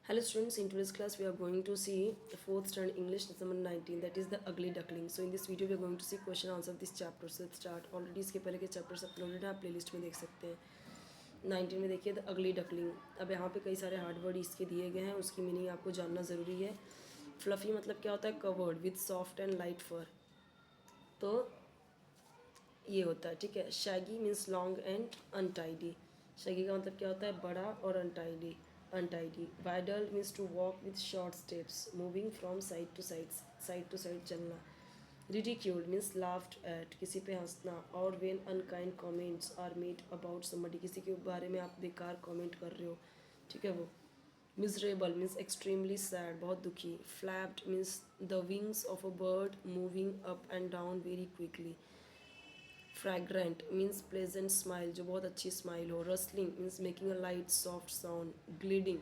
Hello students, in today's class we are going to see 4th standard English lesson number 19, that is the ugly duckling. So in this video we are going to see question answer of this chapter. So let's start. Already इसके पहले के chapters uploaded हैं, आप playlist में देख सकते हैं. 19 में देखिए द अगली डकलिंग. अब यहाँ पे कई सारे हार्ड वर्ड इसके दिए गए हैं, उसकी मीनिंग आपको जानना ज़रूरी है. फ्लफ़ी मतलब क्या होता है? Covered with soft and light fur. तो ये होता है, ठीक है. Shaggy means long and untidy. Shaggy का मतलब क्या होता है? बड़ा और untidy. Waddle means to walk with short steps, moving from side to side चलना. रिडिक्यूल्ड मीन्स लाफ्ड एट, किसी पे हंसना. और when unkind comments are made about somebody, किसी के बारे में आप बेकार कॉमेंट कर रहे हो, ठीक है वो. मिजरेबल मीन्स एक्सट्रीमली सैड, बहुत दुखी. Flapped means the wings of a bird moving up and down very quickly. Fragrant means pleasant smile, जो बहुत अच्छी स्माइल हो. Rustling means making a light soft sound. Gliding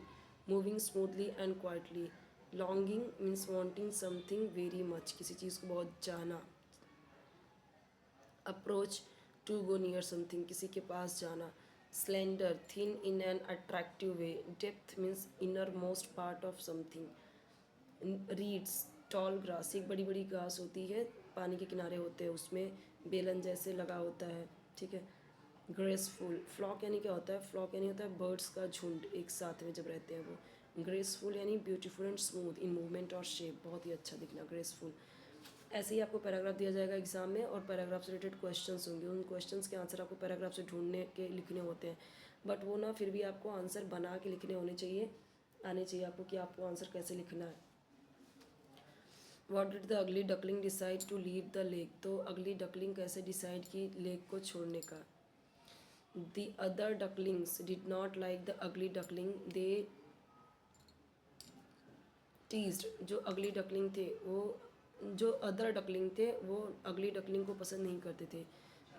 moving smoothly and quietly. Longing means wanting something very much, किसी चीज़ को बहुत चाहना. Approach to go near something, किसी के पास जाना. Slender thin in an attractive way. Depth means inner most part of something. Reads toll grass, एक बड़ी बड़ी घास होती है, पानी के किनारे होते हैं, उसमें बेलन जैसे लगा होता है, ठीक है. ग्रेसफुल. फ्लॉक यानी क्या होता है? फ्लॉक यानी होता है बर्ड्स का झुंड एक साथ में जब रहते हैं वो. ग्रेसफुल यानी beautiful and smooth in movement और शेप, बहुत ही अच्छा दिखना, ग्रेसफुल. ऐसे ही आपको पैराग्राफ दिया जाएगा एग्जाम में, और पैराग्राफ से रिलेटेड क्वेश्चंस होंगे. उन क्वेश्चंस के आंसर आपको पैराग्राफ से ढूंढने के लिखने होते हैं, बट वो ना फिर भी आपको आंसर बना के लिखने होने चाहिए, आने चाहिए आपको कि आपको आंसर कैसे लिखना है. What did the ugly duckling decide to leave the lake. तो अगली डकलिंग कैसे डिसाइड की लेक को छोड़ने का. The other ducklings did not like the ugly duckling, they teased. जो अगली डकलिंग थे वो, जो अदर डकलिंग थे वो अगली डकलिंग को पसंद नहीं करते थे.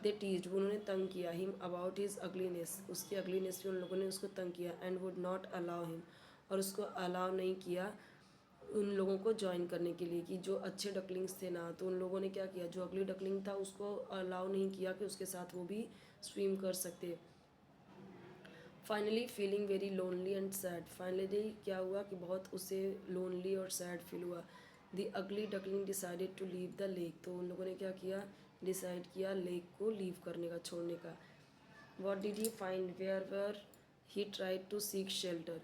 दे टीज्ड, वो उन्होंने तंग किया. हिम अबाउट हिज अगलीनेस, उसकी अगलीनेस पे उन लोगों ने उसको तंग किया. And would not allow him, और उसको अलाउ नहीं किया उन लोगों को ज्वाइन करने के लिए, कि जो अच्छे डकलिंग्स थे ना, तो उन लोगों ने क्या किया, जो अगली डकलिंग था उसको अलाउ नहीं किया कि उसके साथ वो भी स्विम कर सकते. Finally feeling very lonely and sad. Finally क्या हुआ कि बहुत उसे लोनली और सैड फील हुआ. The ugly duckling decided to leave the lake. तो उन लोगों ने क्या किया, डिसाइड किया लेक को लीव करने का, छोड़ने का. What did he find where he tried to seek shelter.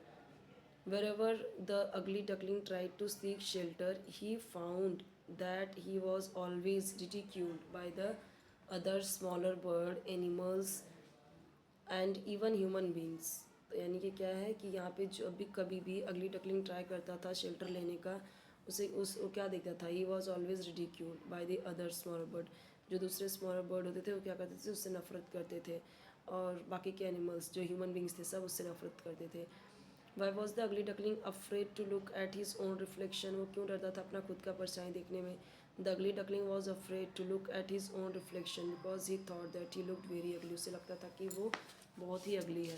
Wherever the ugly duckling tried to seek shelter, he found that he was always ridiculed by the other smaller bird, animals and even human beings. तो यानी कि क्या है कि यहाँ पे जो भी कभी भी अगली डकलिंग ट्राई करता था शेल्टर लेने का, उसे उस वो क्या देखता था, he was always ridiculed by the other smaller bird. जो दूसरे स्मॉलर बर्ड होते थे वो क्या करते थे, उससे नफरत करते थे. और बाकी के एनिमल्स जो ह्यूमन बींग्स थे सब उससे नफरत करते थे. Why was the ugly duckling afraid to look at his own reflection. वो क्यों डरता था अपना खुद का परछाई देखने में. The ugly duckling was afraid to look at his own reflection because he thought that he looked very ugly. उसे लगता था कि वो बहुत ही अगली है.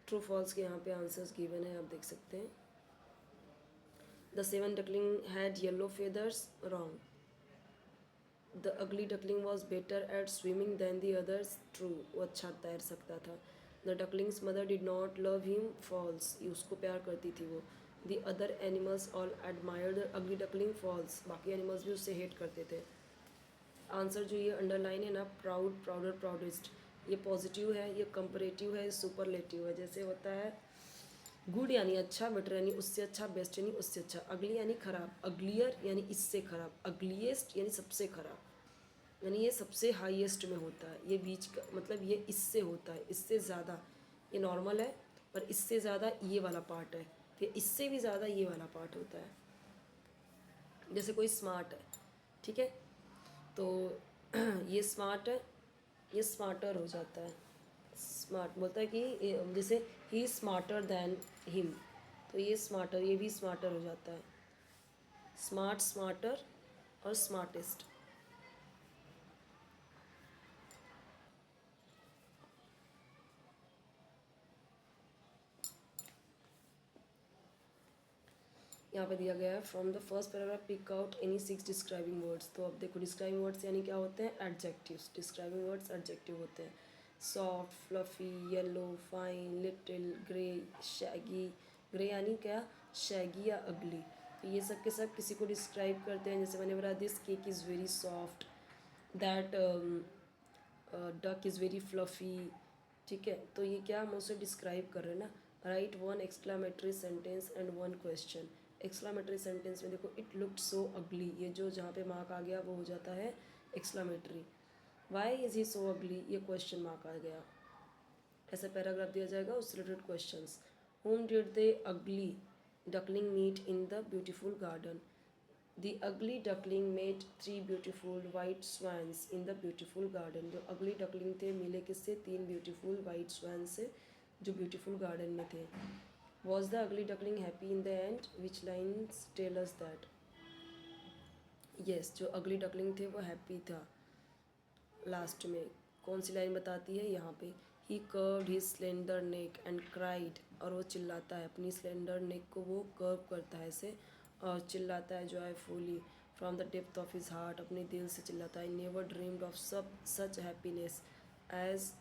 ट्रू फॉल्स के यहाँ पे आंसर्स गिवन है, आप देख सकते हैं. The seven duckling had yellow feathers, wrong. The ugly duckling was better at swimming than the others, true. वो अच्छा तैर सकता था. The duckling's mother did not love him, false. उसको प्यार करती थी वो. The other animals all admired the ugly duckling, false. बाकी एनिमल्स भी उससे हेट करते थे. आंसर जो ये अंडरलाइन है ना, प्राउड, प्राउडर, प्राउडेस्ट, ये पॉजिटिव है, ये कंपरेटिव है, सुपरलेटिव है. जैसे होता है गुड यानी अच्छा, बेटर यानी उससे अच्छा, बेस्ट यानी उससे अच्छा, अगली यानी खराब, अगलियर यानी इससे खराब, अगलीस्ट यानी सबसे खराब. यानी ये सबसे हाईएस्ट में होता है, ये बीच का मतलब ये इससे होता है, इससे ज़्यादा. ये नॉर्मल है, पर इससे ज़्यादा ये वाला पार्ट है, फिर इससे भी ज़्यादा ये वाला पार्ट होता है. जैसे कोई स्मार्ट है, ठीक है, तो ये स्मार्ट है, ये स्मार्टर हो जाता है. स्मार्ट बोलता है कि जैसे ही स्मार्टर दैन हिम, तो ये स्मार्टर, ये भी स्मार्टर हो जाता है. स्मार्ट, स्मार्टर और स्मार्टेस्ट. यहाँ पे दिया गया है from the first paragraph pick out any 6 describing words. तो अब देखो डिस्क्राइबिंग वर्ड्स यानी क्या होते हैं, एडजेक्टिव्स। डिस्क्राइबिंग वर्ड्स एडजेक्टिव होते हैं। Soft, fluffy, yellow, fine, little, grey, Shaggy. Grey यानी क्या, शैगी या अगली। तो ये सब के सब किसी को डिस्क्राइब करते हैं। जैसे मैंने बोला this cake is very soft, that duck is very fluffy. ठीक है, तो ये क्या हम उसे डिस्क्राइब कर रहे हैं ना। Right one exclamatory sentence and one question. Exclamatory sentence में देखो इट लुक्ड सो अगली, ये जो जहाँ पे मार्क आ गया वो हो जाता है एक्सक्लामेटरी। वाई इज़ ही सो अगली, ये क्वेश्चन मार्क आ गया। ऐसा पैराग्राफ दिया जाएगा, उससे related questions. How did the ugly duckling meet in the beautiful garden. The ugly duckling made 3 beautiful white swans in the beautiful garden. जो ugly duckling थे मिले किससे, 3 beautiful white swans से जो beautiful garden में थे। Was the ugly duckling happy in the end? Which lines tell us that? Yes, जो ugly duckling थे वो happy था लास्ट में। कौन सी लाइन बताती है यहाँ पे, he curved his slender neck and cried, और वो चिल्लाता है, अपनी स्लेंडर नेक को वो कर्व करता है ऐसे और चिल्लाता है joyfully from the depth of his heart, अपने दिल से चिल्लाता है। नेवर ड्रीम्ड ऑफ सब such happiness as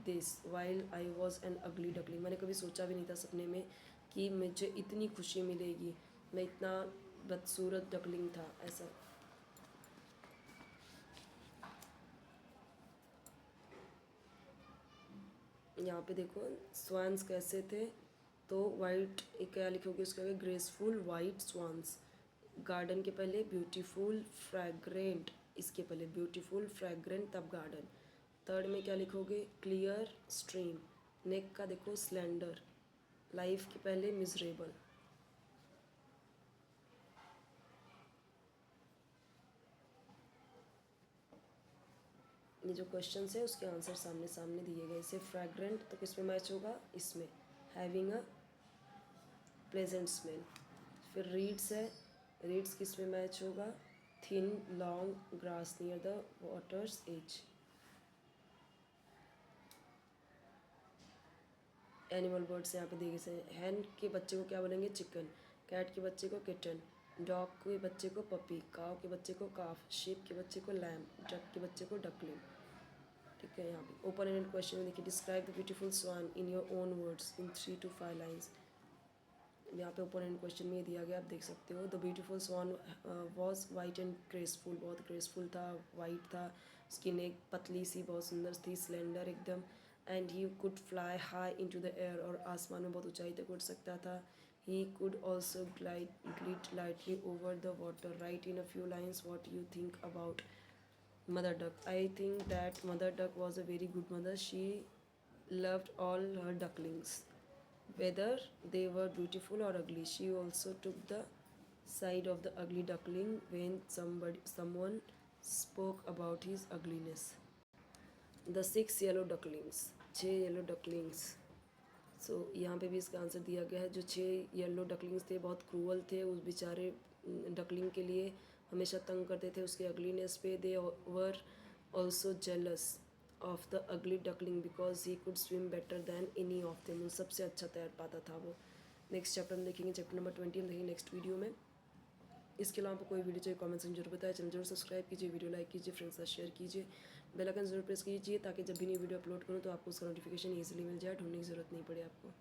this while I was an ugly duckling. मैंने कभी सोचा भी नहीं था सपने में कि मुझे इतनी खुशी मिलेगी, मैं इतना बदसूरत डकलिंग था ऐसा। यहाँ पे देखो स्वान्स कैसे थे, तो वाइट क्या लिखोगे उसके आगे, ग्रेसफुल वाइट स्वान्स। गार्डन के पहले ब्यूटीफुल फ्रैग्रेंट, इसके पहले ब्यूटीफुल फ्रैग्रेंट तब गार्डन। थर्ड में क्या लिखोगे, क्लियर स्ट्रीम। नेक का देखो स्लेंडर, लाइफ के पहले मिजरेबल। ये जो क्वेश्चन है उसके आंसर सामने सामने दिए गए। इसे फ्रैग्रेंट तो किस में मैच होगा, इसमें, हैविंग अ प्लेजेंट स्मेल। फिर रीड्स है, रीड्स किस में मैच होगा, thin long grass near the water's edge. Animal birds यहाँ पे दिए गए। हैन के बच्चे को क्या बोलेंगे, चिकन। कैट के बच्चे को किटन। डॉग के बच्चे को पपी। काव के बच्चे को काफ। शीप के बच्चे को लैम। डक के बच्चे को डकलिंग। ठीक है, यहाँ पे ओपन एंडेड क्वेश्चन में देखिए, describe the beautiful swan in your own words in 3 to 5 lines. यहाँ पे ओपन एंड क्वेश्चन में ये दिया गया, आप देख सकते हो। The beautiful swan was white and graceful, बहुत ग्रेसफुल था, वाइट था, उसकी नेक पतली सी बहुत सुंदर थी, स्लेंडर एकदम। And he could fly high into the air, और आसमान में बहुत ऊंचाई तक उड़ सकता था। He could also glide lightly over the water. Write in a few lines what you think about mother duck. I think that mother duck was a very good mother, she loved all her ducklings, whether they were beautiful or ugly. She also took the side of the ugly duckling when someone spoke about his ugliness. The 6 yellow ducklings, 6 yellow ducklings. सो यहाँ पे भी इसका answer दिया गया है। जो 6 yellow ducklings थे बहुत क्रूअल थे, उस बेचारे डकलिंग के लिए हमेशा तंग करते थे उसके अगलीनेस पे। They were also jealous of the ugly duckling because he could swim better than any of them. सबसे अच्छा तैर पाता था वो। नेक्स्ट चैप्टर में देखेंगे, चैप्टर नंबर 20 हम देखेंगे नेक्स्ट वीडियो में। इसके अलावा आपको कोई वीडियो चाहिए कमेंट्स में जरूर बताएं। चैनल जरूर सब्सक्राइब कीजिए, वीडियो लाइक कीजिए, फ्रेंड्स के साथ शेयर कीजिए, बेल आइकन जरूर प्रेस कीजिए ताकि जब भी नई वीडियो अपलोड करूँ तो आपको उसका नोटिफिकेशन ईजिली मिल जाए, ढूंढने की ज़रूरत नहीं पड़े आपको।